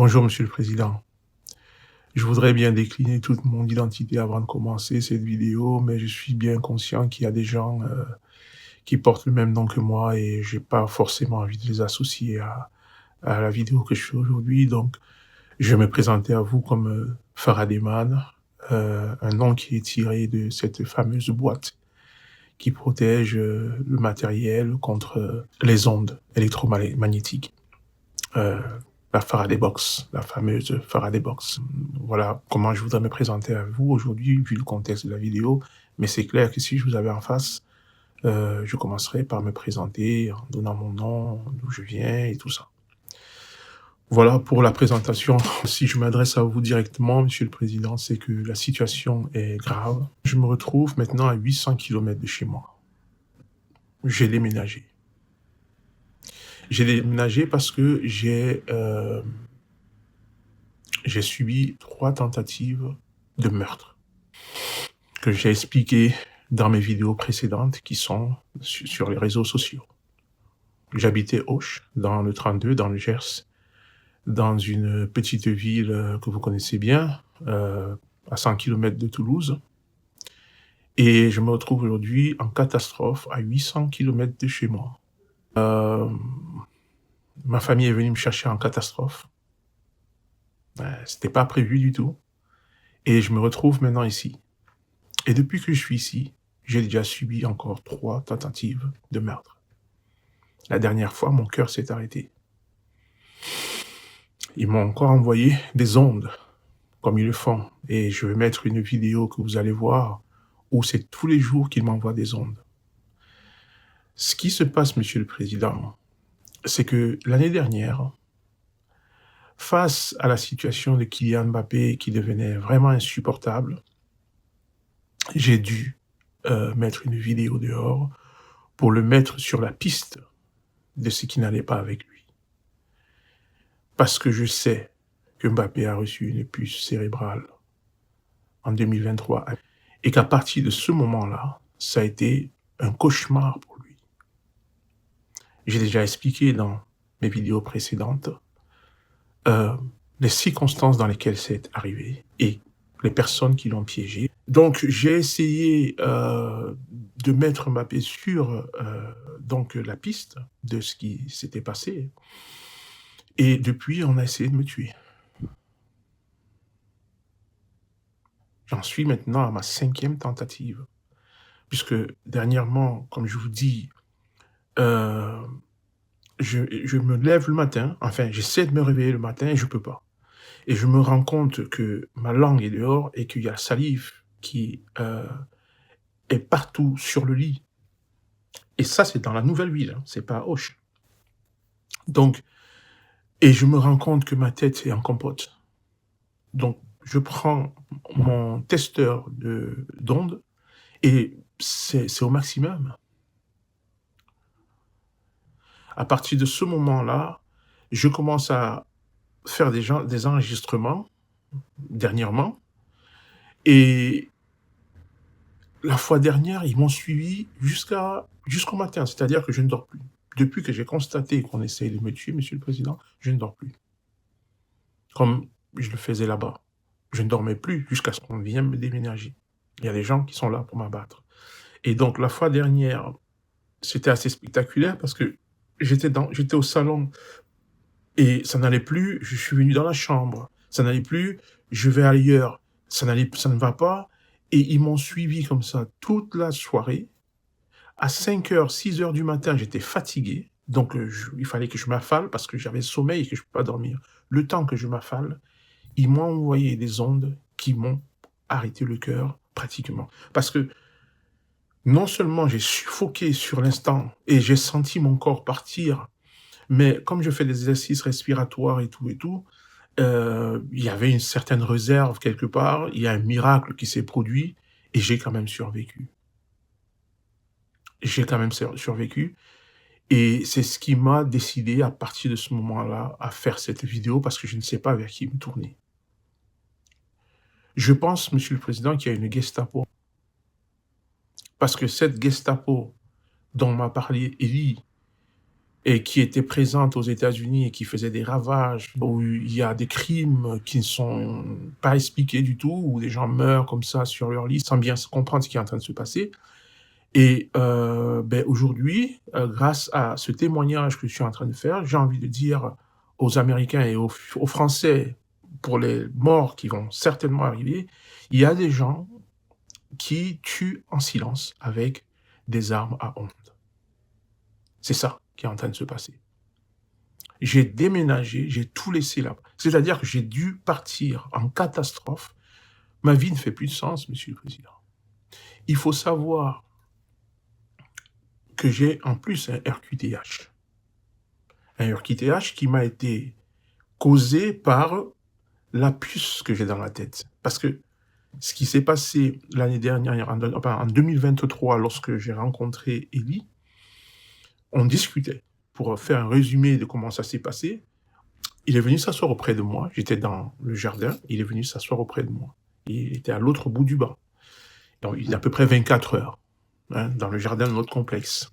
Bonjour, Monsieur le Président. Je voudrais bien décliner toute mon identité avant de commencer cette vidéo, mais je suis bien conscient qu'il y a des gens qui portent le même nom que moi et j'ai pas forcément envie de les associer à la vidéo que je fais aujourd'hui. Donc, je vais me présenter à vous comme Faraday Man, un nom qui est tiré de cette fameuse boîte qui protège le matériel contre les ondes électromagnétiques. euh, la Faraday Box, la fameuse Faraday Box. Voilà comment je voudrais me présenter à vous aujourd'hui, vu le contexte de la vidéo. Mais c'est clair que si je vous avais en face, je commencerai par me présenter en donnant mon nom, d'où je viens et tout ça. Voilà pour la présentation. Si je m'adresse à vous directement, Monsieur le Président, c'est que la situation est grave. Je me retrouve maintenant à 800 km de chez moi. J'ai déménagé. J'ai déménagé parce que j'ai subi 3 tentatives de meurtre que j'ai expliquées dans mes vidéos précédentes qui sont sur les réseaux sociaux. J'habitais Auch, dans le 32, dans le Gers, dans une petite ville que vous connaissez bien, à 100 km de Toulouse. Et je me retrouve aujourd'hui en catastrophe à 800 km de chez moi. Ma famille est venue me chercher en catastrophe. C'était pas prévu du tout. Et je me retrouve maintenant ici. Et depuis que je suis ici, j'ai déjà subi encore 3 tentatives de meurtre. La dernière fois, mon cœur s'est arrêté. Ils m'ont encore envoyé des ondes, comme ils le font. Et je vais mettre une vidéo que vous allez voir, où c'est tous les jours qu'ils m'envoient des ondes. Ce qui se passe, Monsieur le Président, c'est que l'année dernière, face à la situation de Kylian Mbappé qui devenait vraiment insupportable, j'ai dû mettre une vidéo dehors pour le mettre sur la piste de ce qui n'allait pas avec lui. Parce que je sais que Mbappé a reçu une puce cérébrale en 2023 et qu'à partir de ce moment-là, ça a été un cauchemar pour lui. J'ai déjà expliqué dans mes vidéos précédentes les circonstances dans lesquelles c'est arrivé et les personnes qui l'ont piégé. Donc, j'ai essayé de mettre Mbappé sur donc, la piste de ce qui s'était passé. Et depuis, on a essayé de me tuer. J'en suis maintenant à ma 5e tentative. Puisque dernièrement, comme je vous dis, je me lève le matin, enfin, j'essaie de me réveiller le matin et je peux pas. Et je me rends compte que ma langue est dehors et qu'il y a la salive qui est partout sur le lit. Et ça, c'est dans la nouvelle ville, hein, c'est pas à Auch. Donc, et je me rends compte que ma tête est en compote. Donc, je prends mon testeur d'ondes et c'est au maximum. À partir de ce moment-là, je commence à faire des enregistrements dernièrement. Et la fois dernière, ils m'ont suivi jusqu'au matin, c'est-à-dire que je ne dors plus. Depuis que j'ai constaté qu'on essaye de me tuer, Monsieur le Président, je ne dors plus. Comme je le faisais là-bas. Je ne dormais plus jusqu'à ce qu'on vienne me déménager. Il y a des gens qui sont là pour m'abattre. Et donc, la fois dernière, c'était assez spectaculaire parce que j'étais au salon et ça n'allait plus, je suis venu dans la chambre. Ça n'allait plus, je vais ailleurs, ça ne va pas. Et ils m'ont suivi comme ça toute la soirée. À 5h, 6h du matin, j'étais fatigué. Donc, il fallait que je m'affale parce que j'avais sommeil et que je ne peux pas dormir. Le temps que je m'affale, ils m'ont envoyé des ondes qui m'ont arrêté le cœur pratiquement. Parce que non seulement j'ai suffoqué sur l'instant et j'ai senti mon corps partir, mais comme je fais des exercices respiratoires et tout, il y avait une certaine réserve quelque part, il y a un miracle qui s'est produit et j'ai quand même survécu. J'ai quand même survécu et c'est ce qui m'a décidé à partir de ce moment-là à faire cette vidéo parce que je ne sais pas vers qui me tourner. Je pense, Monsieur le Président, qu'il y a une Gestapo. Parce que cette Gestapo dont m'a parlé Elie, et qui était présente aux États-Unis et qui faisait des ravages, où il y a des crimes qui ne sont pas expliqués du tout, où des gens meurent comme ça sur leur lit sans bien s comprendre ce qui est en train de se passer. Et aujourd'hui, grâce à ce témoignage que je suis en train de faire, j'ai envie de dire aux Américains et aux Français, pour les morts qui vont certainement arriver, il y a des gens qui tuent en silence avec des armes à honte. C'est ça qui est en train de se passer. J'ai déménagé, j'ai tout laissé là. C'est-à-dire que j'ai dû partir en catastrophe. Ma vie ne fait plus de sens, monsieur le président. Il faut savoir que j'ai en plus un RQTH. Un RQTH qui m'a été causé par la puce que j'ai dans la tête. Parce que ce qui s'est passé l'année dernière, en 2023, lorsque j'ai rencontré Élie, on discutait pour faire un résumé de comment ça s'est passé. Il est venu s'asseoir auprès de moi. J'étais dans le jardin. Il est venu s'asseoir auprès de moi. Il était à l'autre bout du banc. Donc, il y a à peu près 24 heures, hein, dans le jardin de notre complexe.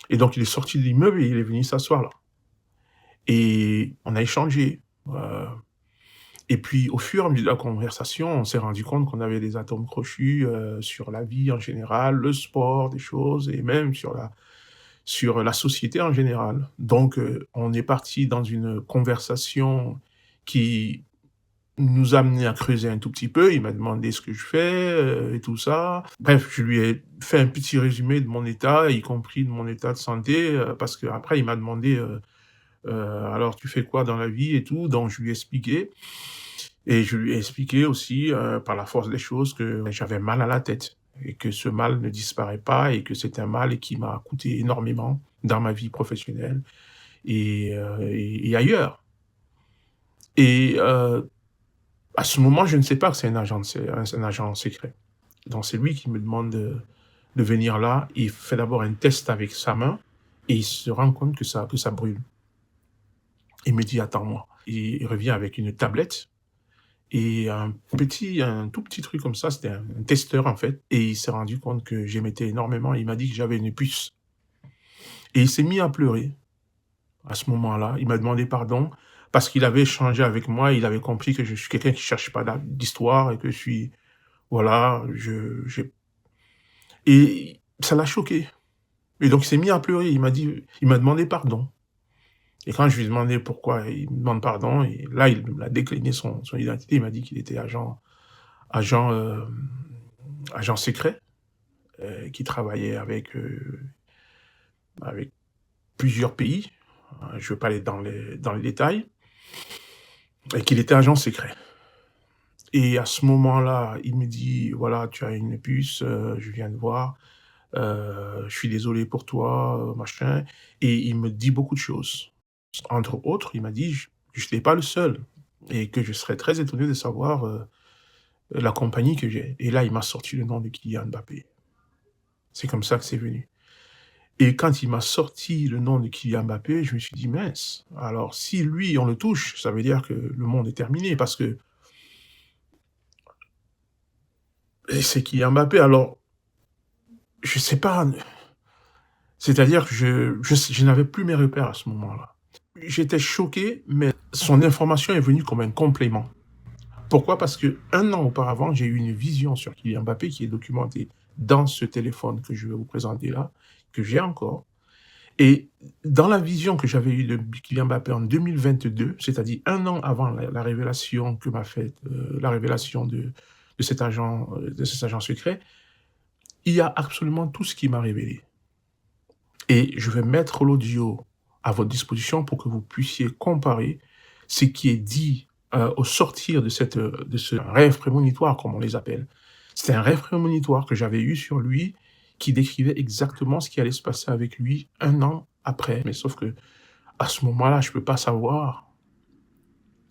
Et donc, il est sorti de l'immeuble et il est venu s'asseoir là. Et on a échangé. Et puis, au fur et à mesure de la conversation, on s'est rendu compte qu'on avait des atomes crochus sur la vie en général, le sport, des choses, et même sur la société en général. Donc, on est parti dans une conversation qui nous a amené à creuser un tout petit peu. Il m'a demandé ce que je fais et tout ça. Bref, je lui ai fait un petit résumé de mon état, y compris de mon état de santé, parce qu'après, il m'a demandé alors, tu fais quoi dans la vie et tout. Donc, je lui ai expliqué. Et je lui ai expliqué aussi, par la force des choses, que j'avais mal à la tête et que ce mal ne disparaît pas et que c'est un mal qui m'a coûté énormément dans ma vie professionnelle et ailleurs. Et à ce moment, je ne sais pas que c'est un agent secret. Donc c'est lui qui me demande de venir là. Il fait d'abord un test avec sa main et il se rend compte que ça brûle. Il me dit: «Attends-moi». Il revient avec une tablette et un tout petit truc comme ça, c'était un testeur en fait, et il s'est rendu compte que j'émettais énormément. Il m'a dit que j'avais une puce et il s'est mis à pleurer à ce moment-là. Il m'a demandé pardon parce qu'il avait échangé avec moi, il avait compris que je suis quelqu'un qui cherche pas d'histoire et que je suis voilà, je j'ai et ça l'a choqué et donc il s'est mis à pleurer. Il m'a demandé pardon et quand je lui ai demandé pourquoi il me demande pardon et là, il m'a décliné son identité. Il m'a dit qu'il était agent, agent secret, qui travaillait avec plusieurs pays. Je ne veux pas aller dans les détails et qu'il était agent secret et à ce moment-là, il me dit: «Voilà, tu as une puce, je viens de voir, je suis désolé pour toi, machin» et il me dit beaucoup de choses. Entre autres, il m'a dit: «Je n'étais pas le seul et que je serais très étonné de savoir, la compagnie que j'ai» et là, il m'a sorti le nom de Kylian Mbappé. C'est comme ça que c'est venu. Et quand il m'a sorti le nom de Kylian Mbappé, je me suis dit: «Mince, alors si lui, on le touche, ça veut dire que le monde est terminé» parce que c'est Kylian Mbappé. Alors, je sais pas, c'est-à-dire que je n'avais plus mes repères à ce moment-là. J'étais choqué, mais son information est venue comme un complément. Pourquoi? Parce que un an auparavant, j'ai eu une vision sur Kylian Mbappé qui est documentée dans ce téléphone que je vais vous présenter là, que j'ai encore. Et dans la vision que j'avais eue de Kylian Mbappé en 2022, c'est-à-dire un an avant la révélation que m'a faite, la révélation de cet agent secret, il y a absolument tout ce qui m'a révélé. Et je vais mettre l'audio à votre disposition pour que vous puissiez comparer ce qui est dit, au sortir de ce rêve prémonitoire, comme on les appelle. C'était un rêve prémonitoire que j'avais eu sur lui, qui décrivait exactement ce qui allait se passer avec lui un an après. Mais sauf que à ce moment-là, je peux pas savoir.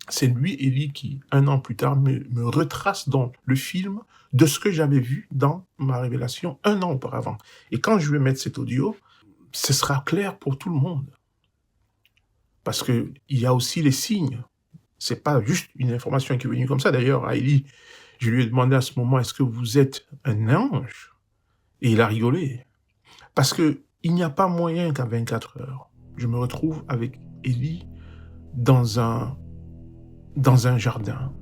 C'est lui, Élie, qui, un an plus tard, me retrace donc le film de ce que j'avais vu dans ma révélation un an auparavant. Et quand je vais mettre cet audio, ce sera clair pour tout le monde. Parce qu'il y a aussi les signes. C'est pas juste une information qui est venue comme ça. D'ailleurs, à Élie, je lui ai demandé à ce moment: «Est-ce que vous êtes un ange?» et il a rigolé. Parce qu'il n'y a pas moyen qu'en 24 heures, Je me retrouve avec Élie dans un dans un jardin.